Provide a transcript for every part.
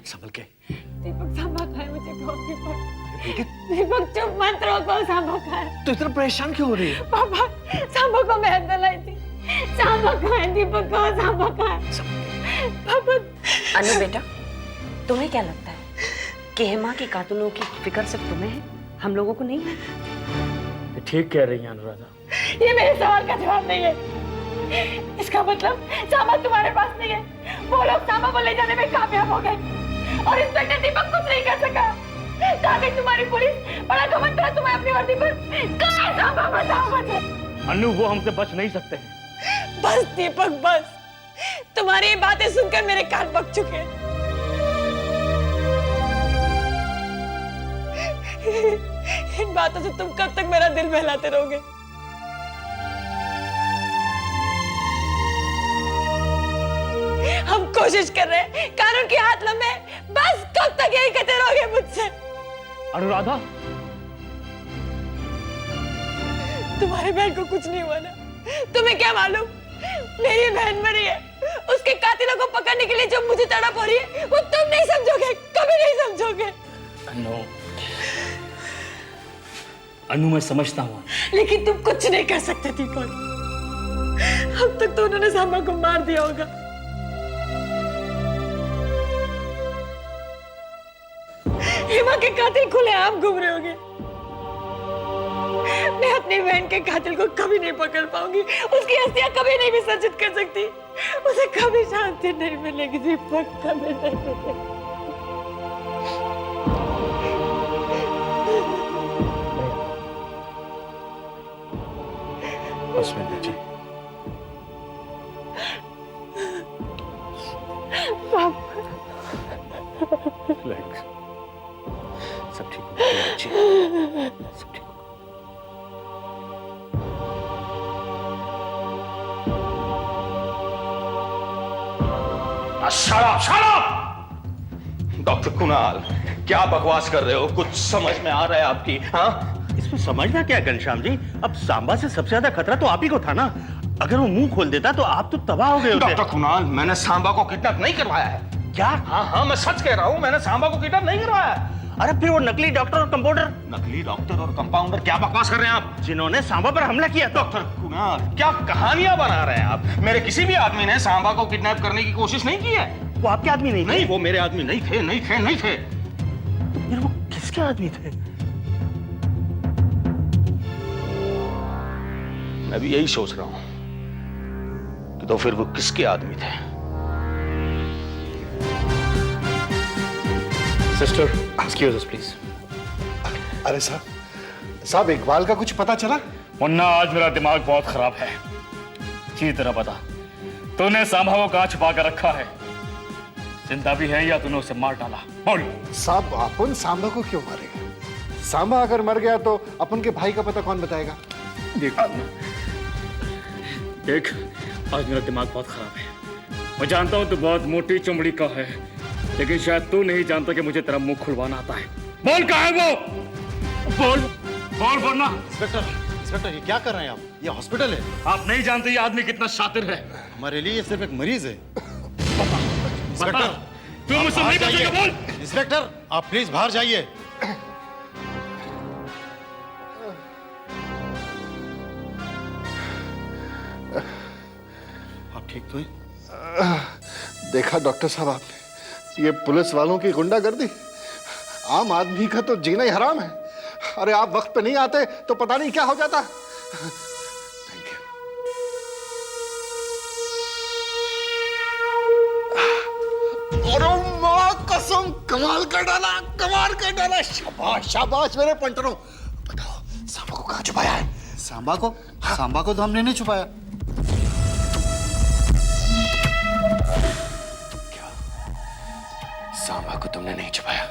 संभल के। दीपक सांभा खाए मुझे बहुत दीपक। बेटे दीपक चुप मत रहो, सांभा खाए। तो इतना परेशान क्यों हो रही है? पापा सांभा को मैं दिलाई थी, सांभा खाए दीपक को, सांभा खाए। पापा। अनु बेटा, तुम्हें क्या लगता है कि हेमा के कातलों की फिक्र सिर्फ तुम्हें है, हम लोगों को नहीं है? ठीक कह रही है अनुराधा। ये मेरे सवाल का जवाब नहीं है। इसका मतलब सांभा तुम्हारे पास नहीं है। वो लोग सांभा को ले जाने में कामयाब हो गए और इंस्पेक्टर दीपक कुछ नहीं कर सका। कहाँ गई तुम्हारी पुलिस? बड़ा घमंड करा तुम्हें अपनी वर्दी पर। कहाँ है सांभा? बताओ मुझे। अनु वो हमसे बच नहीं सकते हैं। बस दीपक बस, तुम्हारी ये बातें सुनकर मेरे कान पक चुके हैं। इन बातों से तुम कब तक मेरा दिल बहलाते रहोगे? हम कोशिश कर रहे हैं, कानून के हाथ लंबे, बस कब तक यही कहते रहोगे मुझसे? अनुराधा, तुम्हारी बहन को कुछ नहीं हुआ ना? तुम्हें क्या मालूम? मेरी बहन मरी है। उसके कातिलों को पकड़ने के लिए जो मुझे तड़प हो रही है, वो तुम नहीं समझोगे, कभी नहीं समझोगे। अनु मैं समझता हूँ, लेकिन तुम कुछ नहीं कर सकते दीपक। अब तक तो उन्होंने सांभा को मार दिया होगा। हेमा के कातिल खुलेआम घूम रहे होंगे। मैं अपनी बहन के कातिल को कभी नहीं पकड़ पाऊंगी, उसकी हस्तियां कभी नहीं विसर्जित कर सकती, उसे कभी शांति नहीं मिलेगी दीपक, कभी नहीं मिलेगी। बस में लीजिए। रिलैक्स, सब ठीक होगा बच्ची, सब ठीक होगा। Shut up, shut up! Doctor Kunal, क्या बकवास कर रहे हो? कुछ समझ में आ रहा है आपकी? हाँ, इसमें समझना क्या घनश्याम जी? अब सांबा से सबसे ज्यादा खतरा तो आप ही को था ना। अगर वो मुंह खोल देता तो आप तो तबाह हो गए होते। डॉक्टर कुणाल, मैंने सांबा को किडनैप नहीं करवाया है। क्या? हाँ, मैं सच कह रहा हूँ, मैंने सांबा को किडनैप नहीं करवाया है। अरे फिर वो नकली डॉक्टर और कंपाउंडर? नकली डॉक्टर और कंपाउंडर, क्या बकवास कर रहे हैं आप? जिन्होंने सांबा पर हमला किया था। डॉक्टर कुणाल, क्या कहानियां बना रहे हैं आप? मेरे किसी भी आदमी ने सांबा को किडनैप करने की कोशिश नहीं की है। वो आपके आदमी नहीं थे? नहीं, वो मेरे आदमी नहीं थे, नहीं थे, नहीं थे। फिर वो किसके आदमी थे? मैं भी यही सोच रहा हूं कि तो फिर वो किसके आदमी थे। Sister, excuse us please. अरे साहब इकबाल का कुछ पता चला? मुन्ना, आज मेरा दिमाग बहुत खराब है। अच्छी तरह बता, तूने सांभा को कहां छुपा कर रखा है? जिंदा भी है या तूने उसे मार डाला? बोल। साहब, अपन सांबा को क्यों मारेगा? सांबा अगर मर गया तो अपन के भाई का पता कौन बताएगा? देख, आज मेरा दिमाग बहुत खराब है। मैं जानता हूं तू बहुत मोटी चमड़ी का है, लेकिन शायद तू नहीं जानता कि मुझे तेरा मुंह खुलवाना आता है। बोल, कहाँ है वो? बोल बोल, वरना। इंस्पेक्टर, ये क्या कर रहे हैं आप? ये हॉस्पिटल है। आप नहीं जानते ये आदमी कितना शातिर है। हमारे लिए ये सिर्फ एक मरीज है। बता, तू मुझसे नहीं बचेगा। बोल। इंस्पेक्टर, आप प्लीज बाहर जाइए। आप ठीक तो हैं? देखा डॉक्टर साहब आपने, ये पुलिस वालों की गुंडागर्दी, आम आदमी का तो जीना ही हराम है। अरे आप वक्त पे नहीं आते तो पता नहीं क्या हो जाता। Thank you. अरे माँ कसम, कमाल कर डाला, कमाल कर डाला। शाबाश शाबाश मेरे पंटरों। बताओ सांबा को कहाँ छुपाया है? सांबा को? हाँ। सांबा को तो हमने नहीं छुपाया। सांबा को तुमने नहीं छुपाया?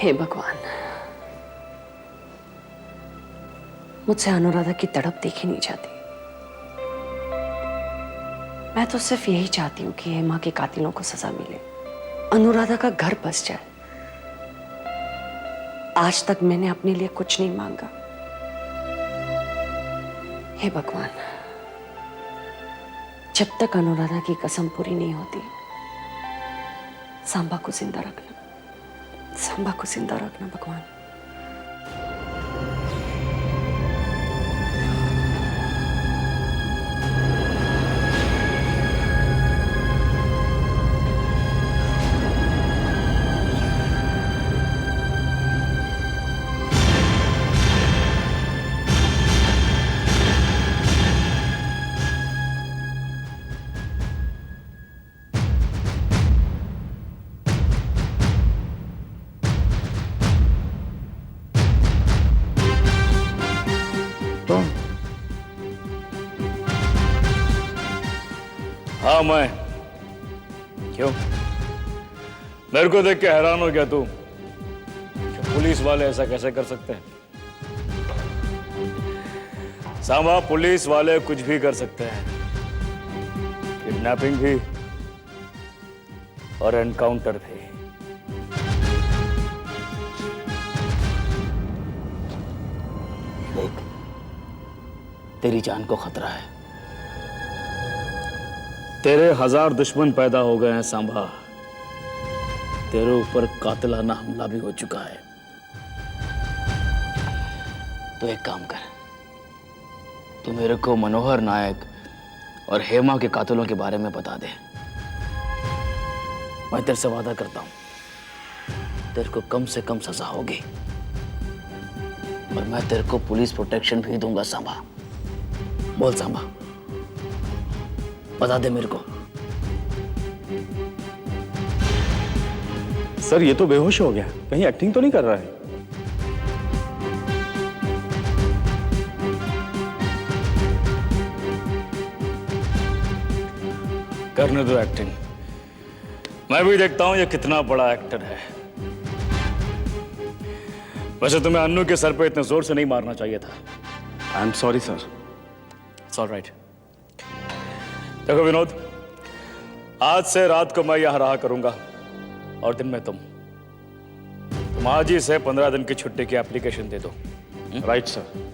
हे भगवान, मुझसे अनुराधा की तड़प देखी नहीं जाती। मैं तो सिर्फ यही चाहती हूँ कि हेमा के कातिलों को सजा मिले, अनुराधा का घर बस जाए। आज तक मैंने अपने लिए कुछ नहीं मांगा। हे भगवान, जब तक अनुराधा की कसम पूरी नहीं होती, सांबा को जिंदा रखना, सांबा को जिंदा रखना भगवान। हाँ मैं। क्यों? मेरे को देख के हैरान हो गया तू कि पुलिस वाले ऐसा कैसे कर सकते हैं? सांबा, पुलिस वाले कुछ भी कर सकते हैं, किडनैपिंग भी और एनकाउंटर भी। देख, तेरी जान को खतरा है। तेरे 1000 दुश्मन पैदा हो गए हैं सांबा। तेरे ऊपर कातिलाना हमला भी हो चुका है। तो एक काम कर, तू मेरे को मनोहर नायक और हेमा के कातिलों के बारे में बता दे। मैं तेरे से वादा करता हूं, तेरे को कम से कम सजा होगी और मैं तेरे को पुलिस प्रोटेक्शन भी दूंगा सांबा। बोल सांबा, बता दे मेरे को। सर ये तो बेहोश हो गया, कहीं एक्टिंग तो नहीं कर रहा है? करने दो एक्टिंग, मैं भी देखता हूं ये कितना बड़ा एक्टर है। वैसे तुम्हें अन्नू के सर पे इतने जोर से नहीं मारना चाहिए था। I am sorry sir. It's all right. देखो विनोद, आज से रात को मैं यहां रहा करूंगा और दिन में तुम आज ही से 15 दिन की छुट्टी की एप्लीकेशन दे दो। Right sir.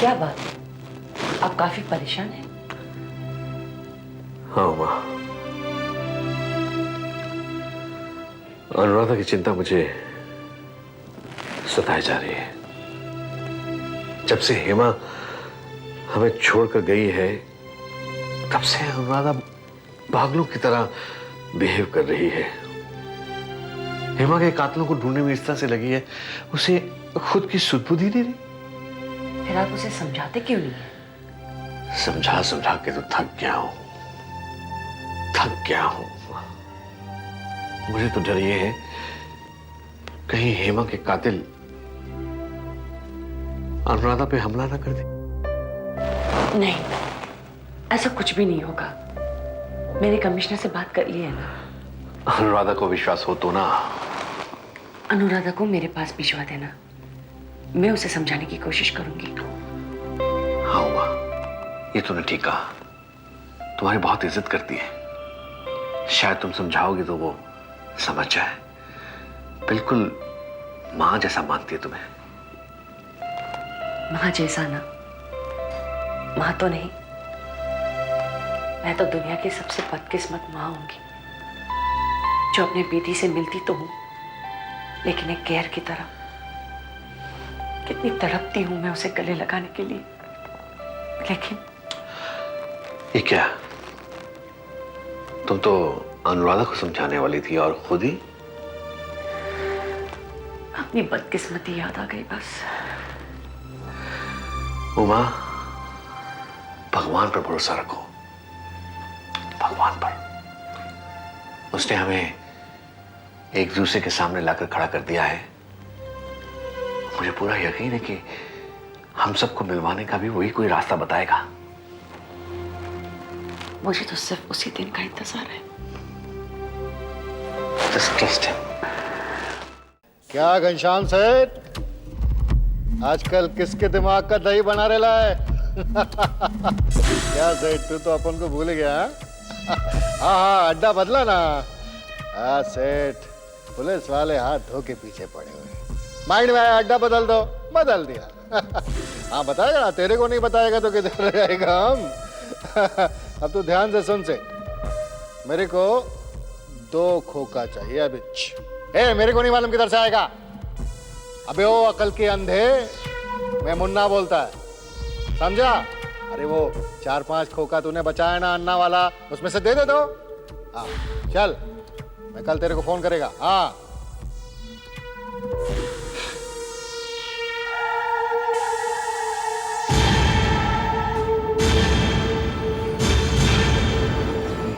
क्या बात, आप काफी परेशान हैं? हाँ माँ, अनुराधा की चिंता मुझे सताई जा रही है। जब से हेमा हमें छोड़कर गई है, तब से अनुराधा पागलों की तरह बिहेव कर रही है। हेमा के कातिलों को ढूंढने में इस तरह से लगी है, उसे खुद की सुध-बुध ही नहीं रही। फिर आप उसे समझाते क्यों नहीं? समझा समझा के तो थक गया हूं। मुझे तो डर ये है कहीं हेमा के कातिल अनुराधा पे हमला ना कर दे। नहीं, ऐसा कुछ भी नहीं होगा। मेरे कमिश्नर से बात कर ली है ना। अनुराधा को विश्वास हो तो ना। अनुराधा को मेरे पास भिजवा देना, मैं उसे समझाने की कोशिश करूंगी। हाँ उमा, ये तूने ठीक कहा। तुम्हारी बहुत इज्जत करती है, शायद तुम समझाओगी तो वो समझ जाए। बिल्कुल माँ जैसा मानती है तुम्हें। माँ जैसा ना, माँ तो नहीं, मैं तो दुनिया की सबसे बदकिस्मत माँ होंगी, जो अपने बेटी से मिलती तो हूँ, लेकिन एक गैर की तरह। कितनी तड़पती हूं मैं उसे गले लगाने के लिए, लेकिन ये क्या, तुम तो अनुराधा को समझाने वाली थी और खुद ही। अपनी बदकिस्मती याद आ गई बस। उमा, भगवान पर भरोसा रखो, भगवान पर। उसने हमें एक दूसरे के सामने लाकर खड़ा कर दिया है। मुझे पूरा यकीन है कि हम सबको मिलवाने का भी वही कोई रास्ता बताएगा। मुझे तो सिर्फ उसी दिन का इंतजार है। Just trust him. क्या घनश्याम सेठ, आजकल किसके दिमाग का दही बना रेला है? क्या सेठ, तू तो अपन को भूल गया? हाँ हाँ, अड्डा बदला ना। हाँ सेठ, पुलिस वाले हाथ धो के पीछे पड़े हुए। माइंड में आया अड्डा बदल दो, बदल दिया। हाँ बताएगा ना, तेरे को नहीं बताएगा तो किधर जाएगा हम? अब तू ध्यान से सुन से, मेरे को 2 खोखा चाहिए अभी। मेरे को नहीं मालूम किधर से आएगा। अबे वो अकल के अंधे, मैं मुन्ना बोलता है, समझा? अरे वो 4-5 खोखा तूने बचाया ना अन्ना वाला, उसमें से दे दे दो। हाँ चल, मैं कल तेरे को फोन करेगा। हाँ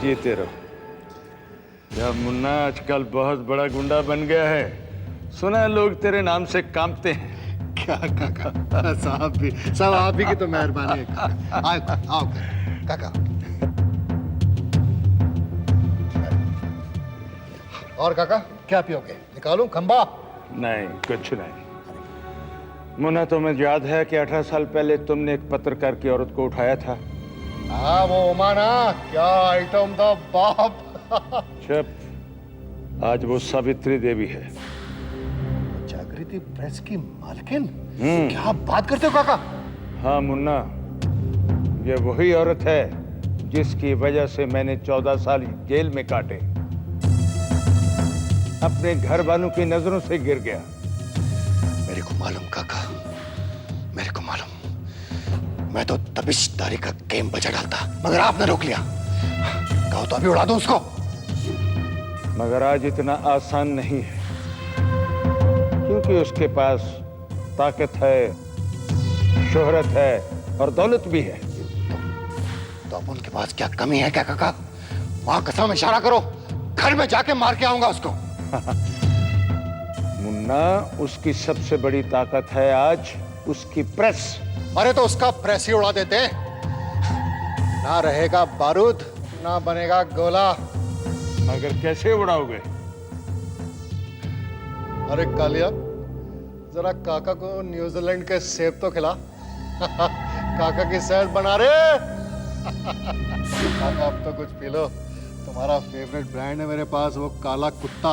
जीते रहो। जब मुन्ना आजकल बहुत बड़ा गुंडा बन गया है, सुना लोग तेरे नाम से कांपते हैं। क्या काका, साहब भी सब आप ही की तो मेहरबानी है। आओ आओ काका। और काका क्या पियोगे? निकालूं खंबा? नहीं, कुछ नहीं। मुन्ना, तुम्हें याद है कि 18 साल पहले तुमने एक पत्रकार की औरत को उठाया था? हाँ वो उमा ना, क्या आइटम था बाप। चुप, आज वो सावित्री देवी है। जागृति प्रेस की मालकिन? क्या बात करते हो काका? हाँ मुन्ना, ये वही औरत है जिसकी वजह से मैंने 14 साल जेल में काटे। अपने घर वालों की नजरों से गिर गया। मेरे को मालूम काका, मेरे को मालूम। मैं तो तबिशदारी का गेम बजा डालता, मगर आपने रोक लिया। कहो तो अभी उड़ा दूं उसको। मगर आज इतना आसान नहीं है, क्योंकि उसके पास ताकत है, शोहरत है और दौलत भी है। तो अब उनके पास क्या कमी है क्या काका? वहां कसम इशारा करो, घर में जाके मार के आऊंगा उसको। मुन्ना, उसकी सबसे बड़ी ताकत है आज उसकी प्रेस। अरे तो उसका प्रेस ही उड़ा देते, ना रहेगा बारूद ना बनेगा गोला। मगर कैसे उड़ाओगे? अरे कालिया, जरा काका को न्यूजीलैंड के सेब तो खिला। काका की सेहत बना रे। काका अब तो कुछ पी लो, तुम्हारा फेवरेट ब्रांड है मेरे पास, वो काला कुत्ता।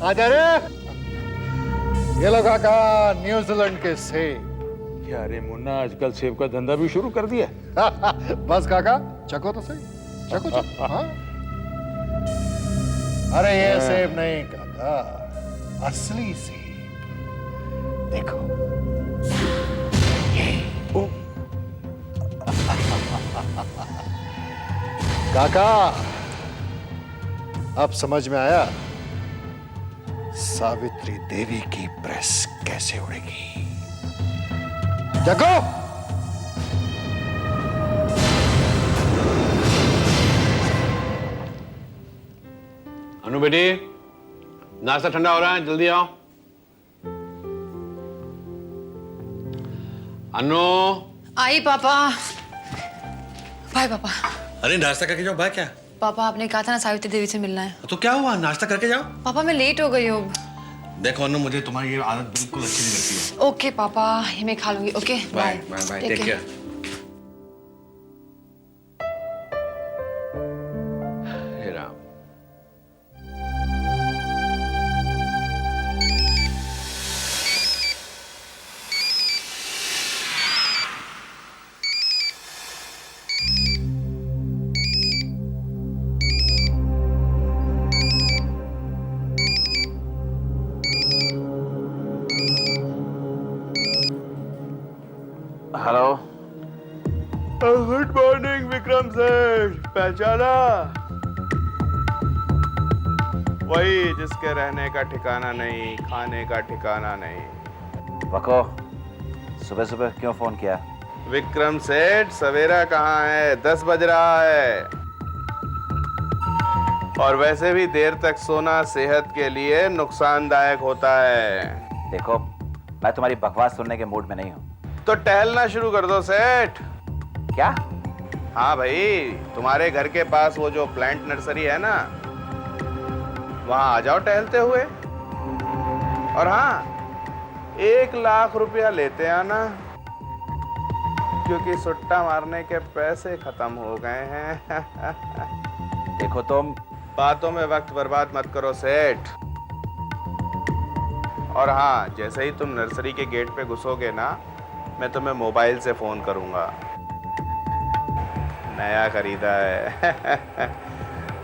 आजा रे, ये लो काका न्यूजीलैंड के सेब। क्या रे मुन्ना, आजकल सेब का धंधा भी शुरू कर दिया? बस काका चखो तो सही, चखो चखो। हाँ? अरे ये सेब नहीं काका, असली सेब। देखो काका, अब समझ में आया सावित्री देवी की प्रेस कैसे उड़ेगी। जगो। अनु बेटी, नाश्ता ठंडा हो रहा है, जल्दी आओ। अनु। आई पापा। बाय पापा। अरे नाश्ता करके जाओ। बाय क्या? पापा आपने कहा था ना सावित्री देवी से मिलना है। तो क्या हुआ, नाश्ता करके जाओ। पापा मैं लेट हो गई हूँ। देखो अनु, मुझे तुम्हारी ये आदत बिल्कुल अच्छी नहीं लगती है। ओके पापा, ये मैं खा लूंगी। Okay bye bye, take care. हे Ram. Hello. Good morning Vikram sir, पहचाना? वही जिसके रहने का ठिकाना नहीं, खाने का ठिकाना नहीं। बको, सुबह सुबह क्यों फोन किया? विक्रम सेठ, सवेरा कहाँ है? 10 बज रहा है। और वैसे भी देर तक सोना सेहत के लिए नुकसानदायक होता है। देखो, मैं तुम्हारी बकवास सुनने के मूड में नहीं हूँ। तो टहलना शुरू कर दो सेठ। क्या? हाँ भाई, तुम्हारे घर के पास वो जो प्लांट नर्सरी है ना, वहां आ जाओ टहलते हुए। और हाँ, 1 लाख रुपया लेते आना, क्योंकि सुट्टा मारने के पैसे खत्म हो गए हैं। देखो, तुम बातों में वक्त बर्बाद मत करो सेठ। और हाँ, जैसे ही तुम नर्सरी के गेट पे घुसोगे ना, मैं तुम्हें मोबाइल से फोन करूंगा। नया खरीदा है।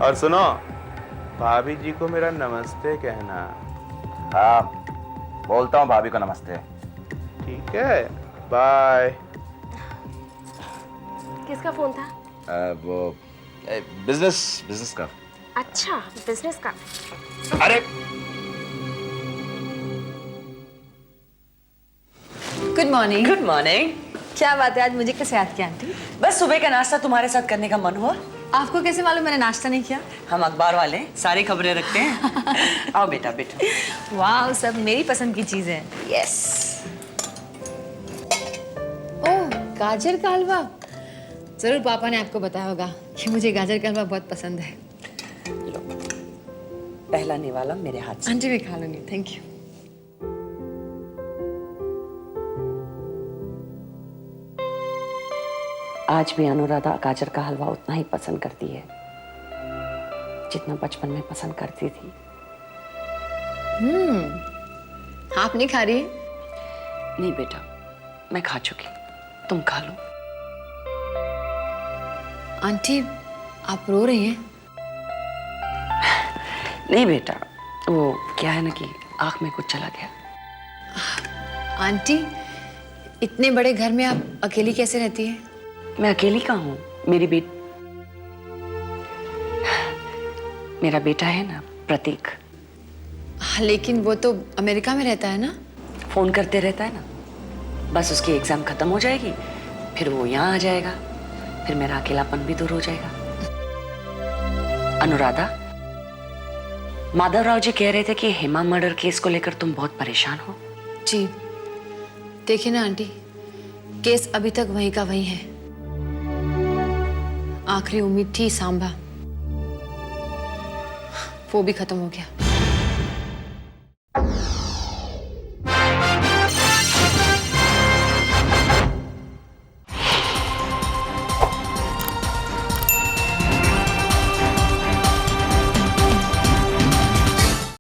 और सुनो, भाभी जी को मेरा नमस्ते कहना। हाँ, बोलता हूँ भाभी को नमस्ते। ठीक है, बाय। किसका फोन था? वो बिजनेस का। अच्छा, बिजनेस का। अरे गुड मॉर्निंग। Good morning. क्या बात है, आज मुझे कैसे याद किया आंटी? बस सुबह का नाश्ता तुम्हारे साथ करने का मन हुआ। आपको कैसे मालूम मैंने नाश्ता नहीं किया? हम अखबार वाले सारी खबरें रखते हैं। आओ बेटा बैठो। वाह, सब मेरी पसंद की चीजें हैं। यस। ओह, गाजर का हलवा। जरूर पापा ने आपको बताया होगा कि मुझे गाजर का हलवा बहुत पसंद है। लो, पहला निवाला मेरे हाथ से। आंटी भी खा लूंगी, थैंक यू। आज भी अनुराधा गाजर का हलवा उतना ही पसंद करती है जितना बचपन में पसंद करती थी। आप नहीं खा रही? नहीं बेटा, मैं खा चुकी, तुम खा लो। आंटी, आप रो रही हैं? नहीं बेटा, वो क्या है ना कि आंख में कुछ चला गया। आंटी, इतने बड़े घर में आप अकेली कैसे रहती हैं? मैं अकेली कहाँ हूँ? मेरा बेटा है ना, प्रतीक। लेकिन वो तो अमेरिका में रहता है ना? फोन करते रहता है ना। बस उसकी एग्जाम खत्म हो जाएगी, फिर वो यहाँ आ जाएगा, फिर मेरा अकेलापन भी दूर हो जाएगा। अनुराधा, माधवराव जी कह रहे थे कि हेमा मर्डर केस को लेकर तुम बहुत परेशान हो। जी, देखिए ना आंटी, केस अभी तक वहीं का वहीं है। आखिरी उम्मीद थी सांबा, वो भी खत्म हो गया।